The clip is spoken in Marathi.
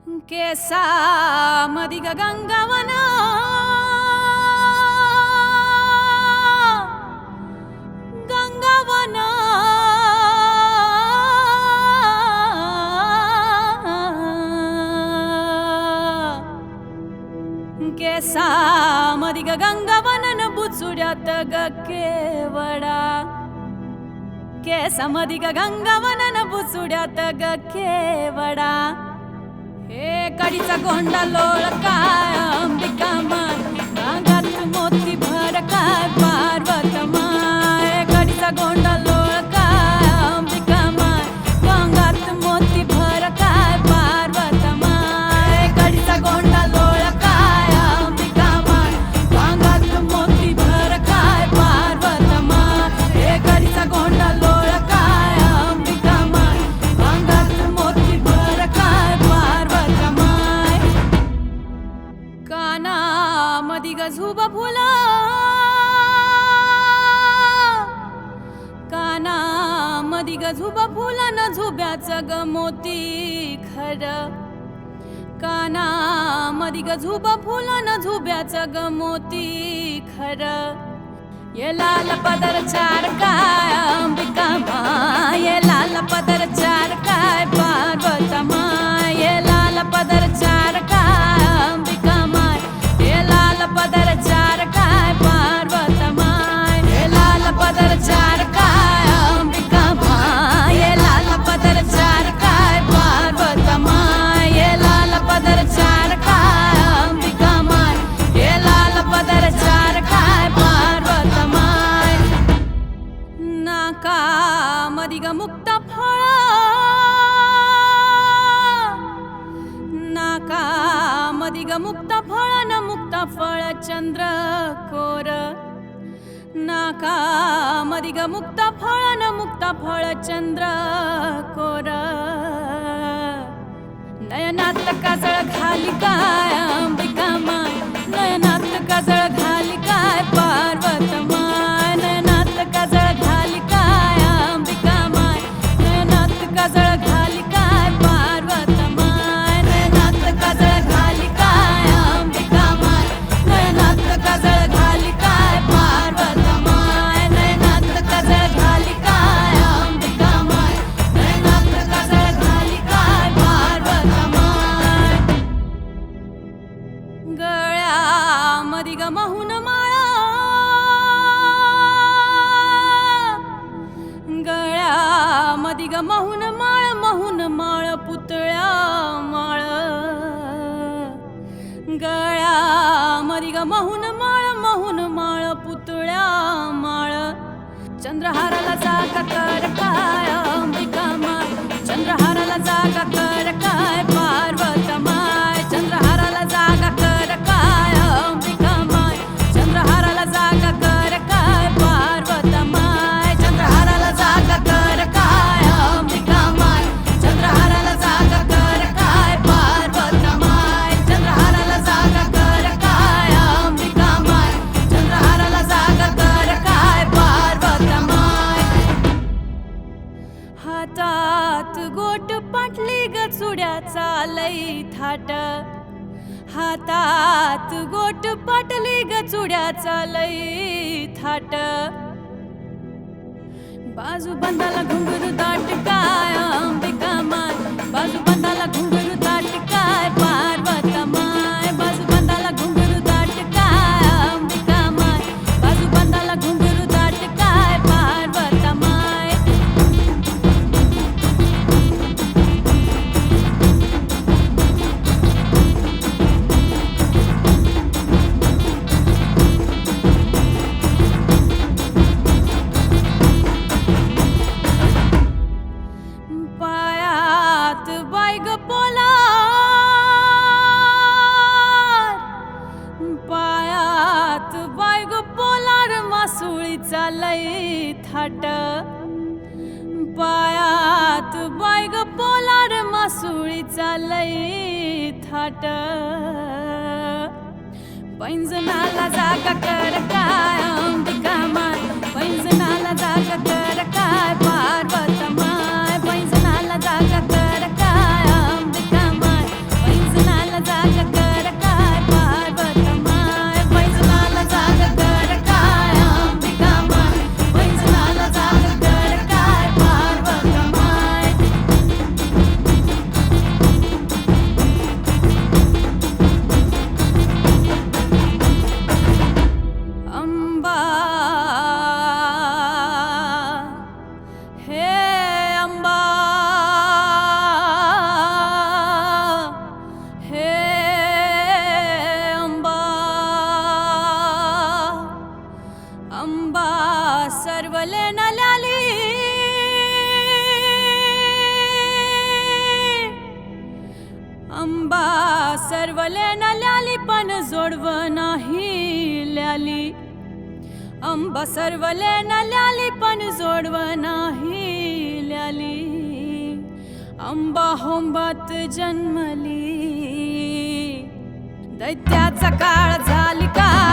केसा मदिग गंगवन गंगवन केसा मदिग गंगवन बुचुड्यात ग केवडा केसा मदिग गंगवन बुचुड्यात ग केवडा हे कडीचा गोंडा लोळकाय अंबिका माय अंगात मोती भर काय पार्वत माय कडीचा गोंडा लोळकाय अंबिका माय अंगात मोती भर काय पार्वत माय कडीचा गोंडा लोळकाय अंबिका माय अंगात मोती भर काय पार्वत माय हे कडीचा गोंडा लोळकाय अंबिका माय अंगात मोती भर काय काना मदिग झुब फुला काना मदिग झुब फुला न झुब्याचं ग मोती खर काना मदिग झुब फुला न झुब्याचं ग मोती खर ये लाल पदर चार काय अंबिका माय ये लाल पदर चार काय पार्वत माय ये लाल पदर चार काय अंबिका माय ये लाल पदर चार काय पार्वत माय ये लाल पदर चार काय अंबिका माय ये लाल पदर चार काय पार्वत माय ये लाल पदर चार काय अंबिका माय ये लाल पदर चार काय पार्वत माय नाका मदिग मुक्त फळ नाका मदिग मुक्त फळ न मुक्त फळ चंद्र कोर नाका मदिग मुक्त फळ न मुक्त फळ चंद्र कोर नयनात काजळ घाली काय अंबिका माय नयनात काजळ घाली काय पार्वत माय नयनात काजळ घाली काय अंबिका माय नयनात काजळ घाली काय पार्वत माय नयनात काजळ घाली काय अंबिका माय नयनात काजळ घाली काय पार्वत माय नयनात काजळ घाली काय अंबिका माय नयनात काजळ घाली काय पार्वत माय गळ्यामधी ग महून माळा गळ्यामधी ग महून माळ पुतळ्या माळ गळ्यामधी ग महून माळ पुतळ्या माळ चंद्रहाराला जागा कर काय अंबिका माय चंद्रहाराला जागा कर काय पार्वत माय चंद्रहाराला जागा कर काय अंबिका माय चंद्रहाराला जागा कर काय पार्वत माय चंद्रहाराला जागा कर काय अंबिका माय चंद्रहाराला जागा कर काय पार्वत माय चंद्रहाराला जागा कर काय अंबिका माय चंद्रहाराला जागा कर काय पार्वत माय हातात गोट पाटली ग चुड्याचा लई थाट हातात गोट पाटली ग चुड्याचा लई थाट बाजू बंदाला घुंगरू दाट काय अंबिका माय बाजू बंदाला घुंगरू दाट काय पार्वत माय बाजू बंदाला घुंगरू दाट काय अंबिका माय बाजू बंदाला घुंगरू दाट काय पार्वत माय पायात बायग पोलार पायात बायग पोलार मासुळीचा लई थाट पायात बायग पोलार मासुळीचा लई थाट पैंजनाला जागा कर काय अंबिका माय पैंजनाला जागा कर काय पार्वत माय पैंजनाला जागा कर काय अंबिका माय सरवले न ल्याली पण जोडव नाही ल्याली आंबा सरवले न ल्याली पण जोडव नाही ल्याली आंबा होंबात जन्मली दैत्याचा काळ झाली का